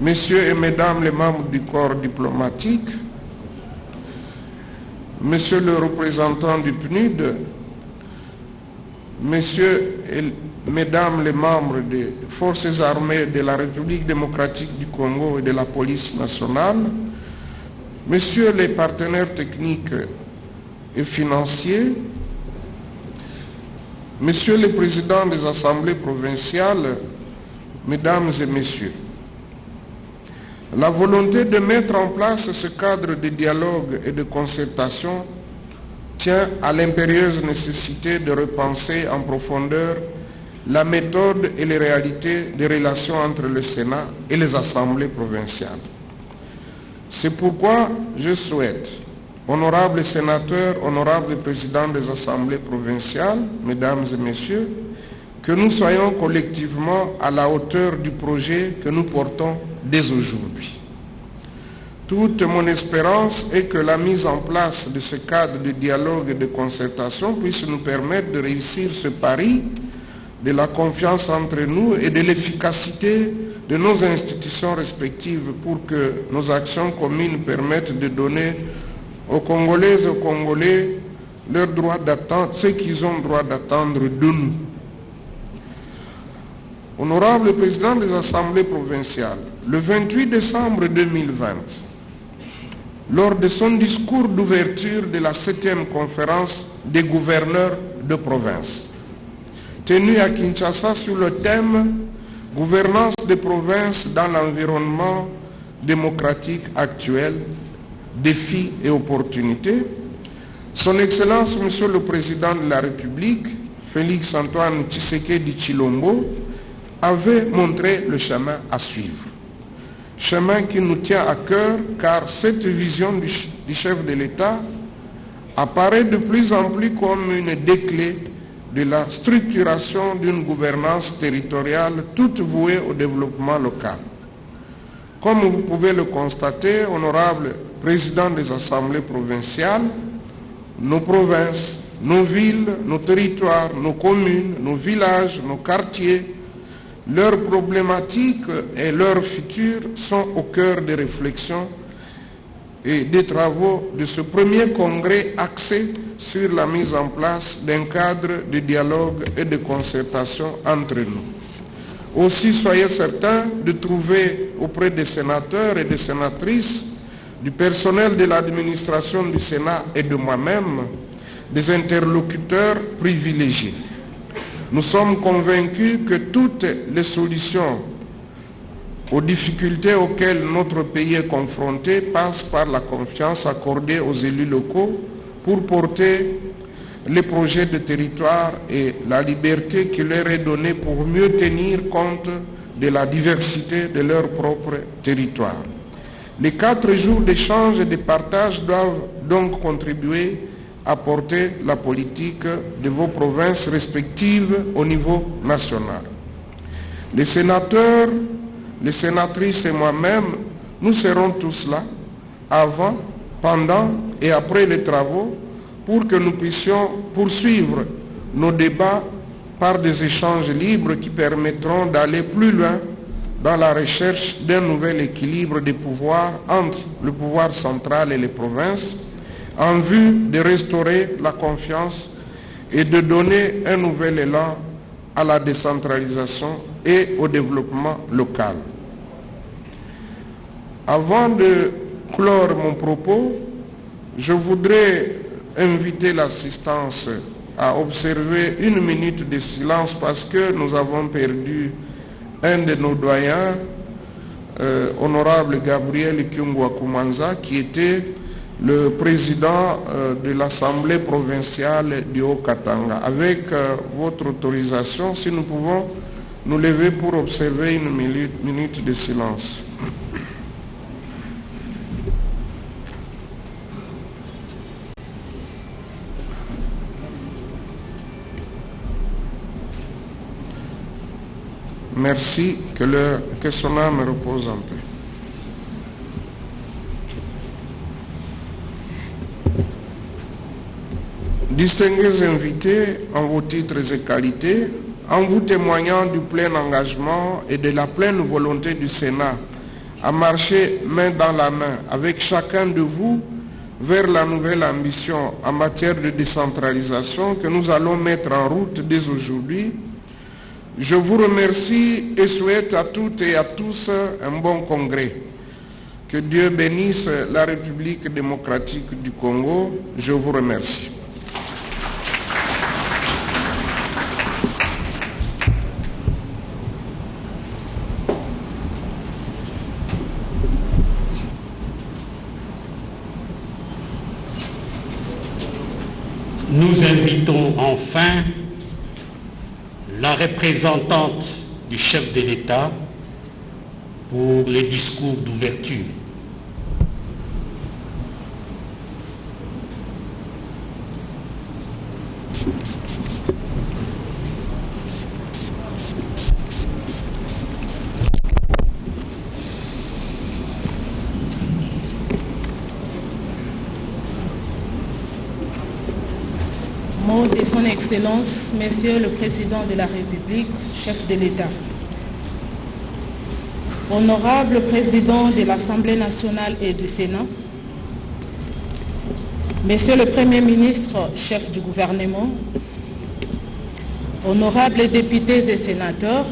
Messieurs et Mesdames les membres du corps diplomatique, Monsieur le représentant du PNUD, Messieurs et Mesdames les membres des forces armées de la République démocratique du Congo et de la police nationale, Messieurs les partenaires techniques et financiers, Messieurs les présidents des assemblées provinciales, Mesdames et Messieurs, la volonté de mettre en place ce cadre de dialogue et de concertation tient à l'impérieuse nécessité de repenser en profondeur la méthode et les réalités des relations entre le Sénat et les assemblées provinciales. C'est pourquoi je souhaite, honorables sénateurs, honorables présidents des assemblées provinciales, mesdames et messieurs, que nous soyons collectivement à la hauteur du projet que nous portons dès aujourd'hui. Toute mon espérance est que la mise en place de ce cadre de dialogue et de concertation puisse nous permettre de réussir ce pari de la confiance entre nous et de l'efficacité de nos institutions respectives pour que nos actions communes permettent de donner aux Congolaises et aux Congolais leur droit d'attendre, ce qu'ils ont droit d'attendre de nous. Honorable président des assemblées provinciales, le 28 décembre 2020, lors de son discours d'ouverture de la 7e conférence des gouverneurs de province, tenu à Kinshasa sur le thème « Gouvernance des provinces dans l'environnement démocratique actuel, défis et opportunités », Son Excellence, Monsieur le Président de la République, Félix Antoine Tshisekedi Tshilombo, avait montré le chemin à suivre. Chemin qui nous tient à cœur car cette vision du chef de l'État apparaît de plus en plus comme une des clés de la structuration d'une gouvernance territoriale toute vouée au développement local. Comme vous pouvez le constater, honorable président des assemblées provinciales, nos provinces, nos villes, nos territoires, nos communes, nos villages, nos quartiers, leurs problématiques et leurs futurs sont au cœur des réflexions et des travaux de ce premier congrès axé sur la mise en place d'un cadre de dialogue et de concertation entre nous. Aussi, soyez certains de trouver auprès des sénateurs et des sénatrices, du personnel de l'administration du Sénat et de moi-même, des interlocuteurs privilégiés. Nous sommes convaincus que toutes les solutions aux difficultés auxquelles notre pays est confronté passent par la confiance accordée aux élus locaux pour porter les projets de territoire et la liberté qui leur est donnée pour mieux tenir compte de la diversité de leur propre territoire. Les 4 jours d'échange et de partage doivent donc contribuer à porter la politique de vos provinces respectives au niveau national. Les sénateurs, les sénatrices et moi-même, nous serons tous là, avant, pendant et après les travaux, pour que nous puissions poursuivre nos débats par des échanges libres qui permettront d'aller plus loin dans la recherche d'un nouvel équilibre des pouvoirs entre le pouvoir central et les provinces, en vue de restaurer la confiance et de donner un nouvel élan à la décentralisation et au développement local. Avant de clore mon propos, je voudrais inviter l'assistance à observer 1 minute de silence parce que nous avons perdu un de nos doyens, honorable Gabriel Kyungwa Kumanza, qui était le président de l'Assemblée provinciale du Haut-Katanga. Avec votre autorisation, si nous pouvons nous lever pour observer 1 minute de silence. Merci, que son âme repose en paix. Distingués invités en vos titres et qualités, en vous témoignant du plein engagement et de la pleine volonté du Sénat à marcher main dans la main avec chacun de vous vers la nouvelle ambition en matière de décentralisation que nous allons mettre en route dès aujourd'hui. Je vous remercie et souhaite à toutes et à tous un bon congrès. Que Dieu bénisse la République démocratique du Congo. Je vous remercie. Nous invitons enfin la représentante du chef de l'État pour les discours d'ouverture. Mot de son Excellence, Monsieur le Président de la République, chef de l'État. Honorable Président de l'Assemblée nationale et du Sénat, Monsieur le Premier ministre, chef du gouvernement, honorables députés et sénateurs,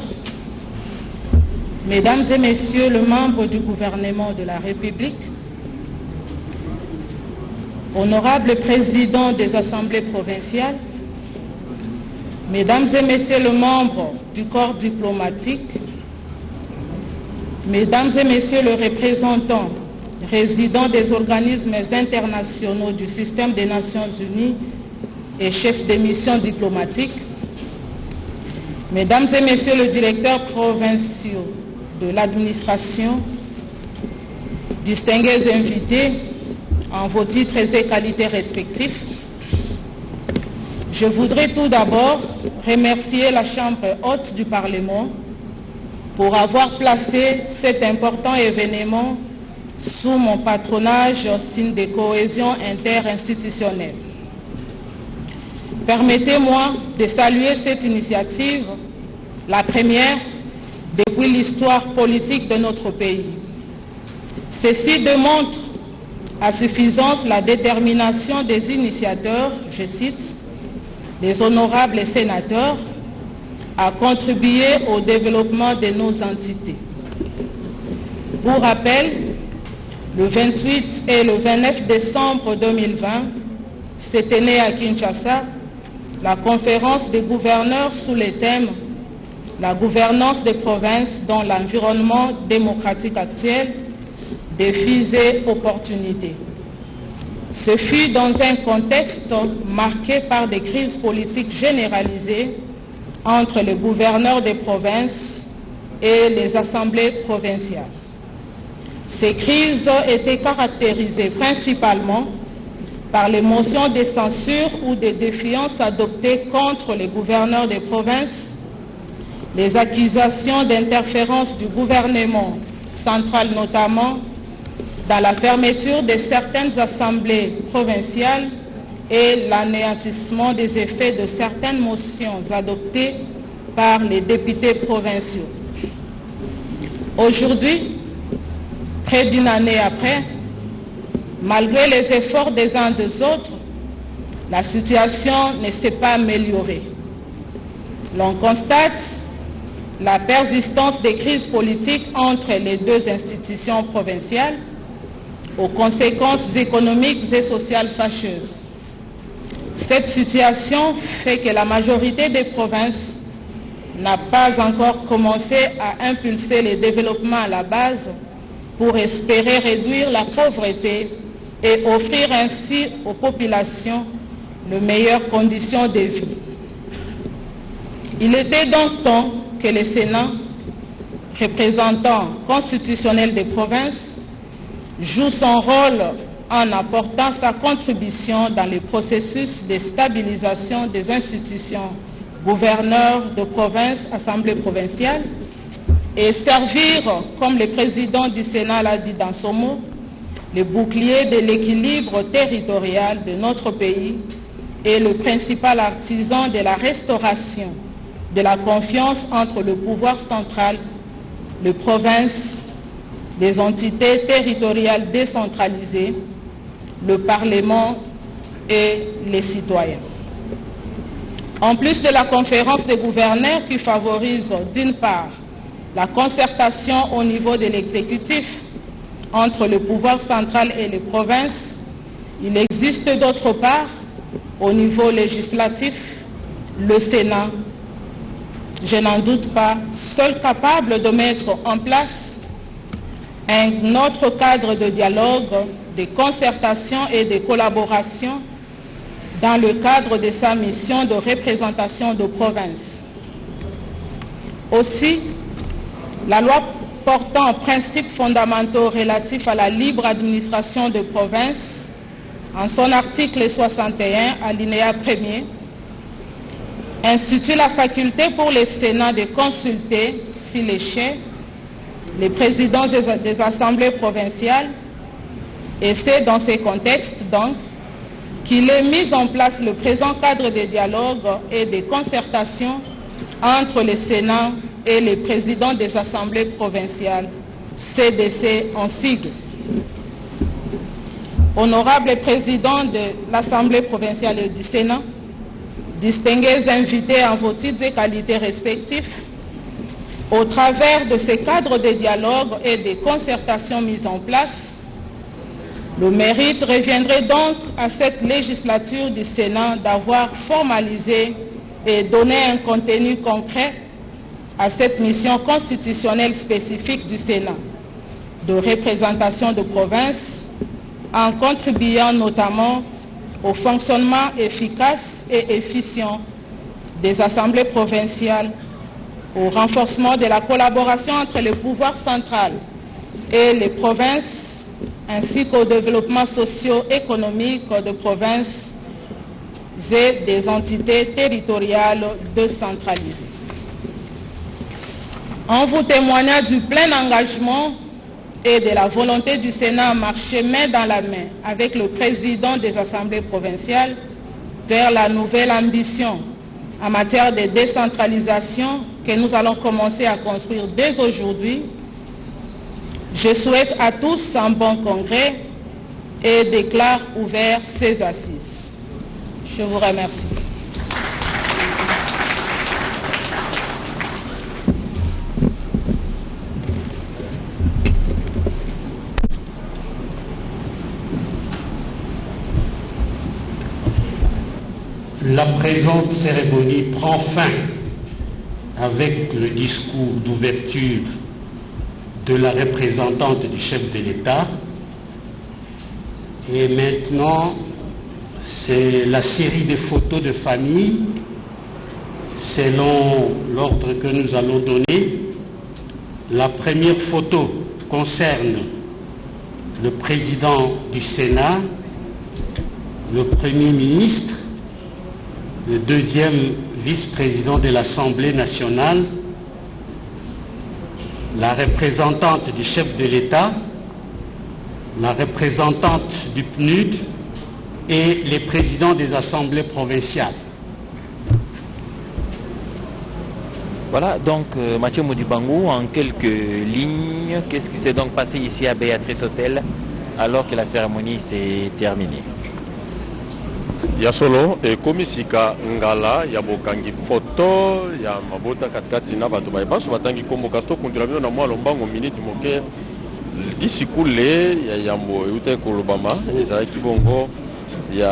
Mesdames et Messieurs les membres du gouvernement de la République, honorables présidents des assemblées provinciales, Mesdames et Messieurs les membres du corps diplomatique, Mesdames et Messieurs les représentants résidents des organismes internationaux du système des Nations Unies et chefs des missions diplomatiques, Mesdames et Messieurs les directeurs provinciaux de l'administration, distingués invités en vos titres et qualités respectifs, je voudrais tout d'abord remercier la Chambre haute du Parlement pour avoir placé cet important événement sous mon patronage, signe de cohésion interinstitutionnelle. Permettez-moi de saluer cette initiative, la première depuis l'histoire politique de notre pays. Ceci démontre à suffisance la détermination des initiateurs, je cite, les honorables sénateurs, à contribuer au développement de nos entités. Pour rappel, le 28 et le 29 décembre 2020, s'est tenue à Kinshasa la conférence des gouverneurs sous le thème « La gouvernance des provinces dans l'environnement démocratique actuel, défis et opportunités ». Ce fut dans un contexte marqué par des crises politiques généralisées entre les gouverneurs des provinces et les assemblées provinciales. Ces crises étaient caractérisées principalement par les motions de censure ou de défiance adoptées contre les gouverneurs des provinces, les accusations d'interférence du gouvernement central notamment dans la fermeture de certaines assemblées provinciales et l'anéantissement des effets de certaines motions adoptées par les députés provinciaux. Aujourd'hui, près d'une année après, malgré les efforts des uns des autres, la situation ne s'est pas améliorée. L'on constate la persistance des crises politiques entre les deux institutions provinciales aux conséquences économiques et sociales fâcheuses. Cette situation fait que la majorité des provinces n'a pas encore commencé à impulser les développements à la base pour espérer réduire la pauvreté et offrir ainsi aux populations de meilleures conditions de vie. Il était donc temps que le Sénat, représentant constitutionnel des provinces, joue son rôle en apportant sa contribution dans le processus de stabilisation des institutions, gouverneurs de province, assemblée provinciale, et servir, comme le président du Sénat l'a dit dans son mot, le bouclier de l'équilibre territorial de notre pays et le principal artisan de la restauration de la confiance entre le pouvoir central, les provinces des entités territoriales décentralisées, le Parlement et les citoyens. En plus de la conférence des gouverneurs qui favorise d'une part la concertation au niveau de l'exécutif entre le pouvoir central et les provinces, il existe d'autre part au niveau législatif le Sénat, je n'en doute pas, seul capable de mettre en place un autre cadre de dialogue, de concertation et de collaboration dans le cadre de sa mission de représentation de province. Aussi, la loi portant principes fondamentaux relatifs à la libre administration de province, en son article 61, alinéa 1er, institue la faculté pour les Sénats de consulter, s'il est cher, les présidents des assemblées provinciales, et c'est dans ces contextes donc qu'il est mis en place le présent cadre de dialogue et de concertation entre les Sénats et les présidents des assemblées provinciales, CDC en sigle. Honorable président de l'Assemblée provinciale et du Sénat, distingués invités en vos titres et qualités respectifs, au travers de ces cadres de dialogue et de concertation mis en place, le mérite reviendrait donc à cette législature du Sénat d'avoir formalisé et donné un contenu concret à cette mission constitutionnelle spécifique du Sénat de représentation de province, en contribuant notamment au fonctionnement efficace et efficient des assemblées provinciales, au renforcement de la collaboration entre le pouvoir central et les provinces, ainsi qu'au développement socio-économique de provinces et des entités territoriales décentralisées. En vous témoignant du plein engagement et de la volonté du Sénat à marcher main dans la main avec le président des assemblées provinciales vers la nouvelle ambition en matière de décentralisation que nous allons commencer à construire dès aujourd'hui, je souhaite à tous un bon congrès et déclare ouvert ces assises. Je vous remercie. La présente cérémonie prend fin avec le discours d'ouverture de la représentante du chef de l'État. Et maintenant, c'est la série de photos de famille selon l'ordre que nous allons donner. La première photo concerne le président du Sénat, le Premier ministre, le deuxième vice-président de l'Assemblée nationale, la représentante du chef de l'État, la représentante du PNUD et les présidents des assemblées provinciales. Voilà, donc Mathieu Modibango, en quelques lignes, qu'est-ce qui s'est donc passé ici à Béatrice Hôtel alors que la cérémonie s'est terminée? Ya solo komisika ngala ya bokangi photo ya mabota katikati na bato baso batangi kombo kasto kundula bino na mwa lombango minute moke disikule ya yambo ute kolobama ezalaki bongo ya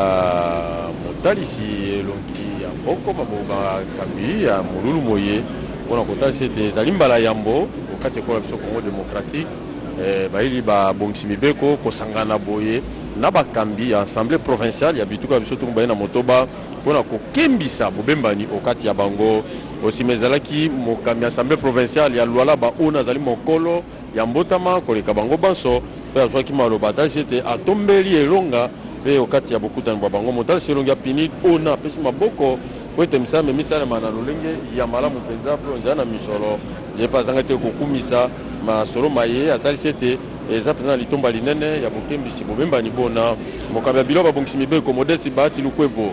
motalisi elongi ya mboko baboba kambi ya mululu moye mpona kotalisa ete ezali mbala yambo okati ekola biso Congo démocratique bayili babongisi mibeko kosangana boye na bakambi ya assemblée provinciale ya bituka biso tumbaye na motoba mpona kokembisa bobembani okati ya bango osima ezalaki mokambi ya assemblée provinciale ya Luala baona azali mokolo ya mbotama koleka bango banso mpe azwaki maloba atalisi ete atombeli elonga mpe okati ya bokutani bwa bango motalisi elongi ya PNUD ona apesi maboko po ete misala memisalema na lolenge ya malamu mpenza mpe onzala na misolo ye mpe azanga te kokumisa masolo maye atalisi ete eza mpenza litomba linene ya bokembisi bobembani bona mokambi ya bilo babongisi mibeko Modeste Bahati Lukwebo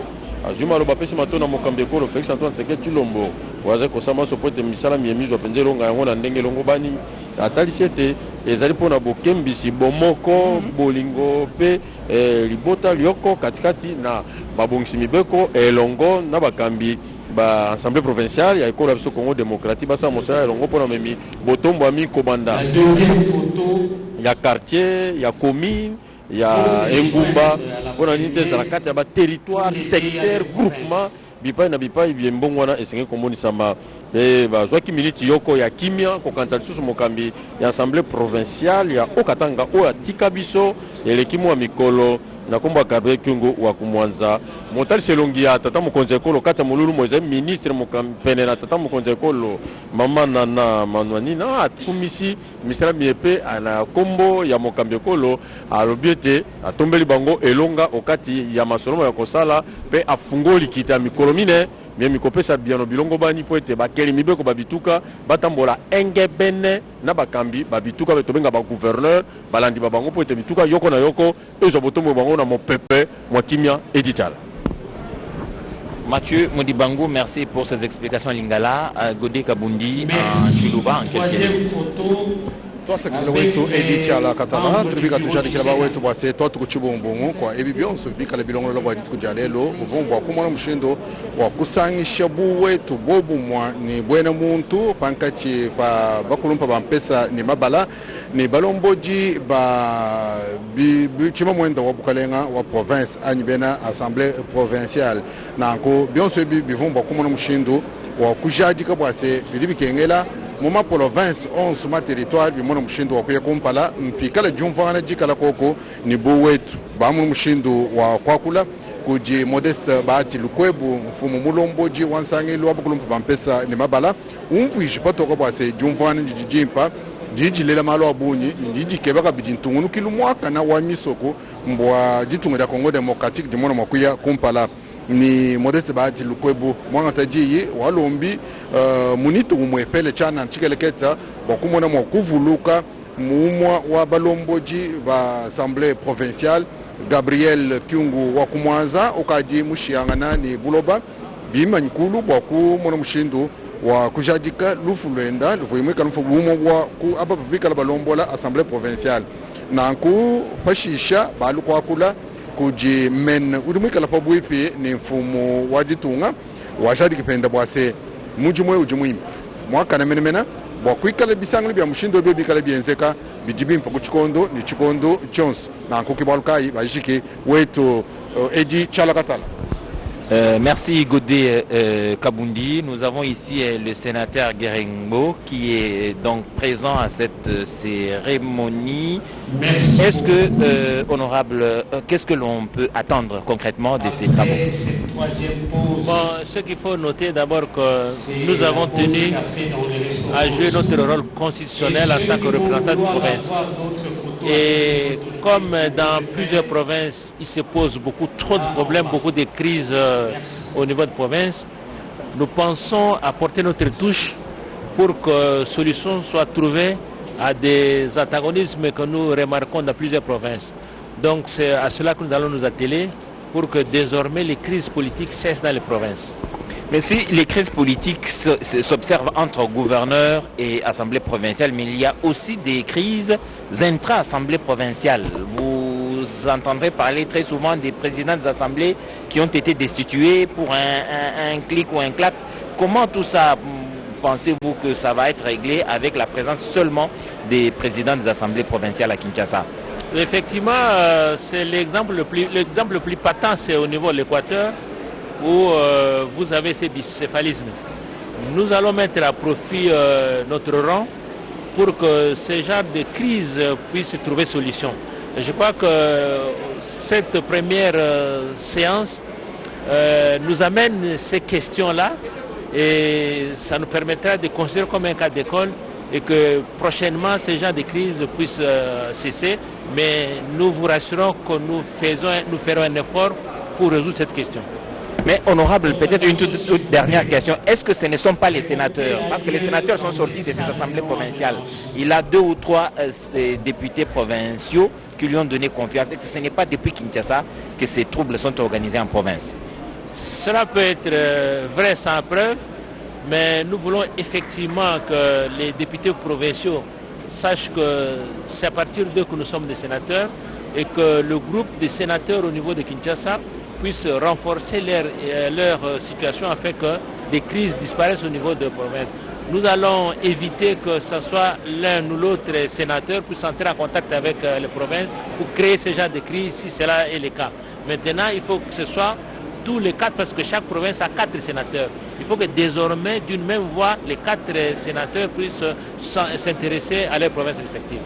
azwi maloba apesi mato na mokambi ekolo Félix Antoine Tshisekedi Tshilombo oyo azali kosala maso po ete misala miyemizwa mpenza elonga yango na ndenge elongo bani atalisi ete ezali mpona bokembisi bomoko bolingo mpe libota lioko katikati na babongisi mibeko elongo na bakambi ba assemblée provinciale ya ekolo ya biso Congo démocratique basala mosala elongo mpona memi botombwami kobanda ya quartier ya commune ya engumba mpona nini te ezala kati ya baterritoire secteur groupement bipai na bipai biembongo wana esengeli komonisama mpe bazwaki miniti yoko ya kimia kokanisa lisusu mokambi ya assemblée provinciale ya okatanga oyo atika biso eleki mwa mikolo na kombo ya Gabriel Kyungu wa kumwanza motali selongi ya tata mokonzi ekolo kati ya molulu moise ministre pene na tata mokonzi ekolo mama Nana Manwanina atumisi ministère miepe na kombo ya mokambi ekolo alobi ete atombeli bango elonga okati ya masolomo ya kosala mpe afungoli kita mikolo mine mie mikopesa biano bilongo bani po ete bakeli mibeko babituka batambola engebene na bakambi babituka betobenga ba gouverneur balandi babango po ete bituka yoko na yoko ezwa botombo bango na mopepe mwa kimia editala. Mathieu Modibango, merci pour ces explications Lingala. Godé Kabundi, en Chiluba, en quelques twasakisila wetu edichala katala tulibika tushadikila ba wetu bwase twatu kuchibombongo kwa ebi byonso bikala bilongolo bwa ditukujala lelo ubombo akumona mushindo wa kusangisha bu wetu bobu mwa ni bwena muntu pankachi pa bakulumpa bampesa ni mabala ni balomboji ba chima mwenda wa bukalenga wa province anyibena assemblée provinciale nanko byonso ebi bivumba akumona mushindo wa kujadika bwase bilibikengela moma province 11 ma territoire bimona mushindo wa kuya kumpala mpikala jumvana jikala koko ni bo wetu bamu mushindo wa kwakula kuji Modeste Bahati Lukwebu mfumu mulomboji wansangelo wabukulumpa bampesa ni mabala umvuishi patoko bwase jumvana jijimpa jijilela malo abunyi njijikebaka bijintungunu kilumwaka na wa misoko mbwa jitunga Congo démocratique dimona makuya kumpala ni Modeste Bahati Lukwebu mwangatajiyi walombi munitu umwepele chana nchikeleketa bakumona mwakuvuluka muumwa wa balomboji ba assemblée provinciale Gabriel Kyungu wa kumwanza okaji mushiangana ni buloba bima nyikulu bakumona mushindu wa kujadika lufu lwenda lufuimweka lufu buumwa wa ku aba bikala balombola assemblée provinciale nanku fashisha balu kwakula kuji men udumwikala pabuipi ni mfumu wajitunga washadi kipenda bwase mujumwe ujumwimbi mwaka na menemena bwakwikala bisangli bya mushindo bye bikala byenzeka bijibimpa ku chikondo ni chikondo chonse na nkuki balkai bajiki wetu Edi Chalakatala. Merci Godé Kabundi. Nous avons ici le sénateur Gueringbo qui est donc présent à cette cérémonie. Est-ce que, honorable, qu'est-ce que l'on peut attendre concrètement de ces travaux? Bon, ce qu'il faut noter d'abord que nous avons tenu à jouer notre rôle constitutionnel en tant que représentant de province. Et comme dans plusieurs provinces, il se pose trop de problèmes, beaucoup de crises au niveau de province, nous pensons apporter notre touche pour que solutions soient trouvées à des antagonismes que nous remarquons dans plusieurs provinces. Donc c'est à cela que nous allons nous atteler pour que désormais les crises politiques cessent dans les provinces. Mais si les crises politiques s'observent entre gouverneurs et assemblées provinciales, mais il y a aussi des crises intra-assemblées provinciales. Vous entendrez parler très souvent des présidents des assemblées qui ont été destitués pour un clic ou un clap. Comment tout ça, pensez-vous que ça va être réglé avec la présence seulement des présidents des assemblées provinciales à Kinshasa? Effectivement, c'est l'exemple le plus patent, c'est au niveau de l'Équateur, où vous avez ces bicéphalismes. Nous allons mettre à profit notre rang pour que ce genre de crise puisse trouver solution. Et je crois que cette première séance nous amène ces questions-là et ça nous permettra de considérer comme un cas d'école et que prochainement ce genre de crise puisse cesser. Mais nous vous rassurons que nous ferons un effort pour résoudre cette question. Mais honorable, peut-être une toute dernière question. Est-ce que ce ne sont pas les sénateurs? Parce que les sénateurs sont sortis de ces assemblées provinciales. Il a 2 ou 3 députés provinciaux qui lui ont donné confiance. Et que ce n'est pas depuis Kinshasa que ces troubles sont organisés en province. Cela peut être vrai sans preuve, mais nous voulons effectivement que les députés provinciaux sachent que c'est à partir d'eux que nous sommes des sénateurs et que le groupe des sénateurs au niveau de Kinshasa puisse renforcer leur situation afin que les crises disparaissent au niveau de la province. Nous allons éviter que ce soit l'un ou l'autre sénateur puisse entrer en contact avec les provinces pour créer ce genre de crise si cela est le cas. Maintenant, il faut que ce soit tous les 4 parce que chaque province a 4 sénateurs. Il faut que désormais, d'une même voix, les 4 sénateurs puissent s'intéresser à leurs provinces respectives.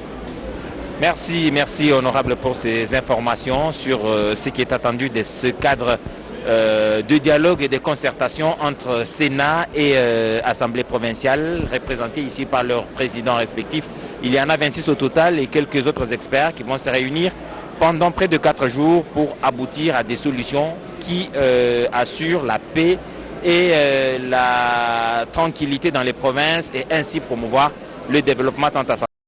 Merci honorable pour ces informations sur ce qui est attendu de ce cadre de dialogue et de concertation entre Sénat et Assemblée provinciale, représentés ici par leurs présidents respectifs. Il y en a 26 au total et quelques autres experts qui vont se réunir pendant près de 4 jours pour aboutir à des solutions qui assurent la paix et la tranquillité dans les provinces et ainsi promouvoir le développement tant à